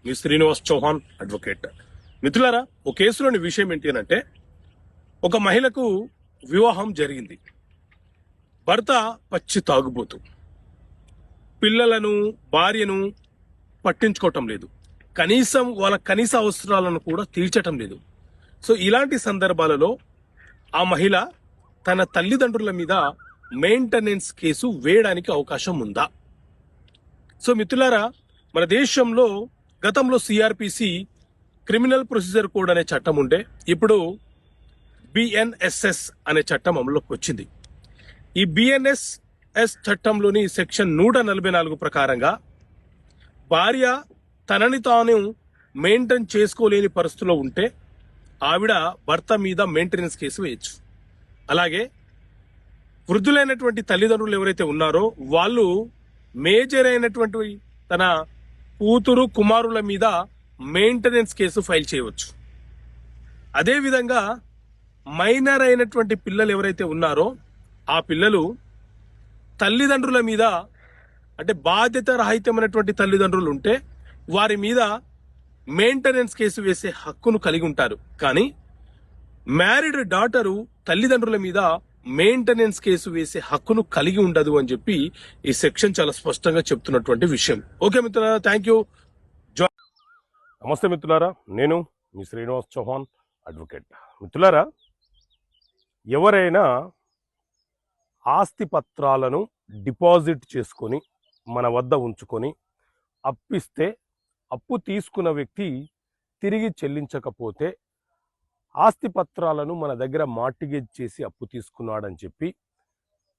మీ Srinivas Chauhan advocate. మిత్రులారా, ఒక కేసులోని విషయం ఏంటి అంటే, ఒక మహిళకు వివాహం జరిగింది. భర్త పచ్చి తాగుబోతు, పిల్లలను భార్యను పట్టించుకోవటం లేదు, కనీసం వాళ్ళ కనీస అవసరాలను కూడా తీర్చటం లేదు. సో ఇలాంటి సందర్భాలలో ఆ మహిళ తన తల్లిదండ్రుల మీద మెయింటెనెన్స్ కేసు వేయడానికి అవకాశం ఉందా? సో మిత్రులారా, మన దేశంలో గతంలో సిఆర్పిసి క్రిమినల్ ప్రొసీజర్ కోడ్ అనే చట్టం ఉండే, ఇప్పుడు బిఎన్ఎస్ఎస్ అనే చట్టం అమలులోకి వచ్చింది. ఈ బిఎన్ఎస్ఎస్ చట్టంలోని సెక్షన్ 144 ప్రకారంగా భార్య తనని తాను మెయింటైన్ చేసుకోలేని పరిస్థితిలో ఉంటే ఆవిడ భర్త మీద మెయింటెనెన్స్ కేసు వేయచ్చు. అలాగే వృద్ధులైనటువంటి తల్లిదండ్రులు ఎవరైతే ఉన్నారో వాళ్ళు మేజర్ అయినటువంటి తన కూతురు కుమారుల మీద మెయింటెనెన్స్ కేసు ఫైల్ చేయవచ్చు. అదేవిధంగా మైనర్ అయినటువంటి పిల్లలు ఎవరైతే ఉన్నారో ఆ పిల్లలు తల్లిదండ్రుల మీద, అంటే బాధ్యత రహితమైనటువంటి తల్లిదండ్రులు ఉంటే వారి మీద మెయింటెనెన్స్ కేసు వేసే హక్కును కలిగి ఉంటారు. కానీ మ్యారీడ్ డాటరు తల్లిదండ్రుల మీద మెయింటెనెన్స్ కేసు వేసే హక్కును కలిగి ఉండదు అని చెప్పి ఈ సెక్షన్ చాలా స్పష్టంగా చెప్తున్నటువంటి విషయం. ఓకే మిత్రులారా, థ్యాంక్ యూ. నమస్తే మిత్రులారా, నేను మీ శ్రీనివాస్ చౌహాన్ అడ్వకేట్. మిత్రులారా, ఎవరైనా ఆస్తి పత్రాలను డిపాజిట్ చేసుకొని మన వద్ద ఉంచుకొని అప్పిస్తే అప్పు తీసుకున్న వ్యక్తి తిరిగి చెల్లించకపోతే ఆస్తి పత్రాలను మన దగ్గర మార్టిగేజ్ చేసి అప్పు తీసుకున్నాడని చెప్పి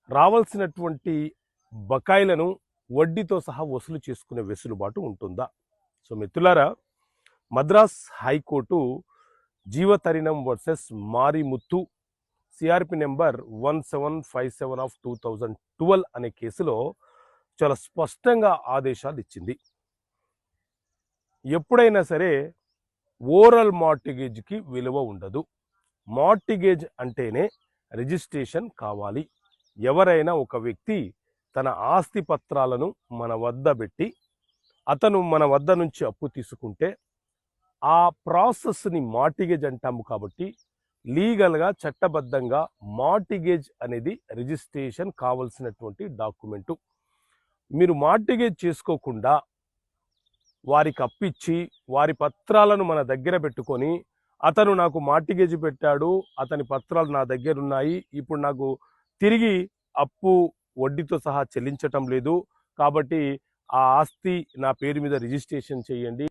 రావాల్సినటువంటి బకాయిలను వడ్డీతో సహా వసూలు చేసుకునే వెసులుబాటు ఉంటుందా? సో మిత్రులారా, Madras high court Jeevatharinam versus Marimuthu CRP number 1757 of 2012 అనే కేసులో చాలా స్పష్టంగా ఆదేశాలు ఇచ్చింది. ఎప్పుడైనా సరే ఓరల్ మార్టిగేజ్కి విలువ ఉండదు. మార్టిగేజ్ అంటేనే రిజిస్ట్రేషన్ కావాలి. ఎవరైనా ఒక వ్యక్తి తన ఆస్తి పత్రాలను మన వద్ద పెట్టి అతను మన వద్ద నుంచి అప్పు తీసుకుంటే ఆ ప్రాసెస్ని మార్టిగేజ్ అంటాము. కాబట్టి లీగల్గా చట్టబద్ధంగా మార్టిగేజ్ అనేది రిజిస్ట్రేషన్ కావాల్సినటువంటి డాక్యుమెంటు. మీరు మార్టిగేజ్ చేసుకోకుండా వారికి అప్పిచ్చి వారి పత్రాలను మన దగ్గర పెట్టుకొని అతను నాకు మార్టిగేజ్ పెట్టాడు, అతని పత్రాలు నా దగ్గర ఉన్నాయి, ఇప్పుడు నాకు తిరిగి అప్పు వడ్డీతో సహా చెల్లించటం లేదు, కాబట్టి ఆ ఆస్తి నా పేరు మీద రిజిస్ట్రేషన్ చేయండి